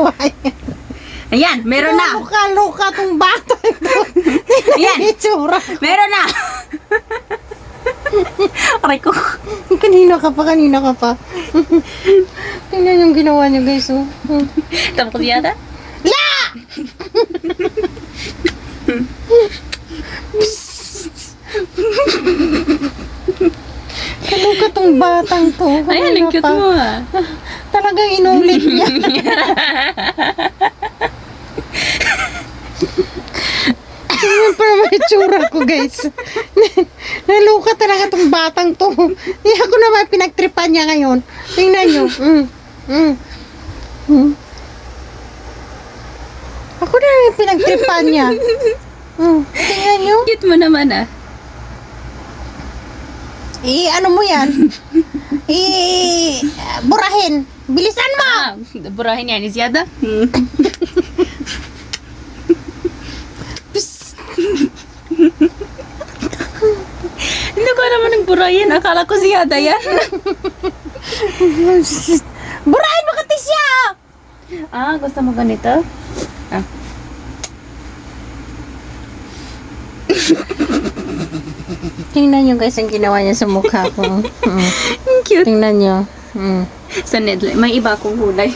ginawa yan. Ayan, meron na. Luka tong bata ito. Ayan. Itsura. Meron na. Aray ko. Kanina ka pa. Tingnan yung ginawa niyo guys. Oh. Tapos yata. La! Kaluka tong batang to. Ayan, ang cute mo ah. Talagang inulit niya. Tingnan pa naman yung tsura ko guys. Naluka talaga tong batang to. Hindi ako naman pinagtripan niya ngayon. Tingnan nyo. Ako na yung pinagtripan niya. Tingnan nyo. Cute mo naman ah. Ano mo yan? Burahin. Bilisan mo! Burahin yan, isyada. Hindi ko naman nagburahin. Akala ko si Yada yan. Burahin mo kati siya! Gusto mo ganito? Tingnan nyo guys ang ginawa niya sa mukha ko. Cute. Tingnan nyo. Sa Nedle, may iba akong hulay.